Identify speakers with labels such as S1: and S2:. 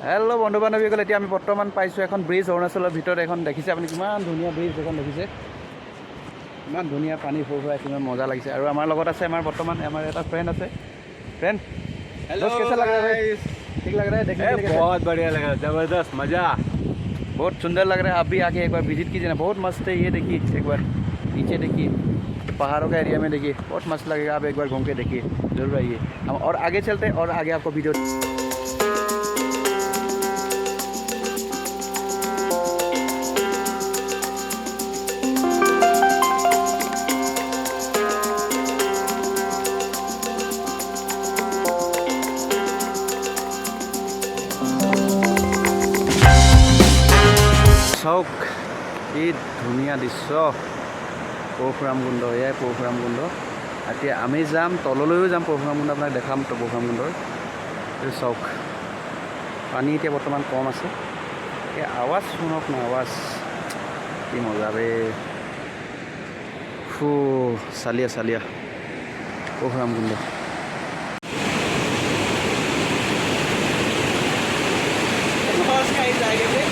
S1: Hello' বন্ধু বান্ধৱীসকল, এতিয়া আমি বৰ্তমান পাইছোঁ এখন ব্ৰিজ অৰুণাচলৰ ভিতৰত। এখন দেখিছে আপুনি কিমান ধুনীয়া ব্ৰিজ এখন দেখিছে, ইমান ধুনীয়া পানী ফুৰফুৰাই, কিমান মজা লাগিছে। আৰু আমাৰ লগত আছে বৰ্তমান আমাৰ এটা ফ্ৰেণ্ড আছে। ফ্ৰেণ্ড
S2: हेलो
S1: कैसा लग रहा है भाई?
S2: गाइस,
S1: ठीक लग रहा है देखने के लिए? कैसा?
S2: बहुत बढ़िया लगा, जबरदस्त मजा।
S1: बहुत सुंदर लग रहा है। आप भी आके एक बार विजिट कीजिए ना, बहुत मस्त है। ये देखिए एक बार नीचे देखिए, पहाड़ों का एरिया में देखिए, बहुत मस्त लगेगा। आप एक बार घूम के देखिए, जरूर आइए। हम और आगे चलते हैं और आगे आपको वीडियो চাওক, কি ধুনীয়া দৃশ্য। পৰশুৰাম কুণ্ড, এয়াই পৰশুৰাম কুণ্ড। এতিয়া আমি যাম তললৈও যাম, পৰশুৰাম কুণ্ড আপোনাক দেখাম। পৰশুৰাম কুণ্ডৰ এইটো চাওক, পানী এতিয়া বৰ্তমান কম আছে। এই আৱাজ শুনক না, আৱাজ কি মজা বে। চালিয়া চালিয়া পৰশুৰাম কুণ্ড।
S2: गाइस आएंगे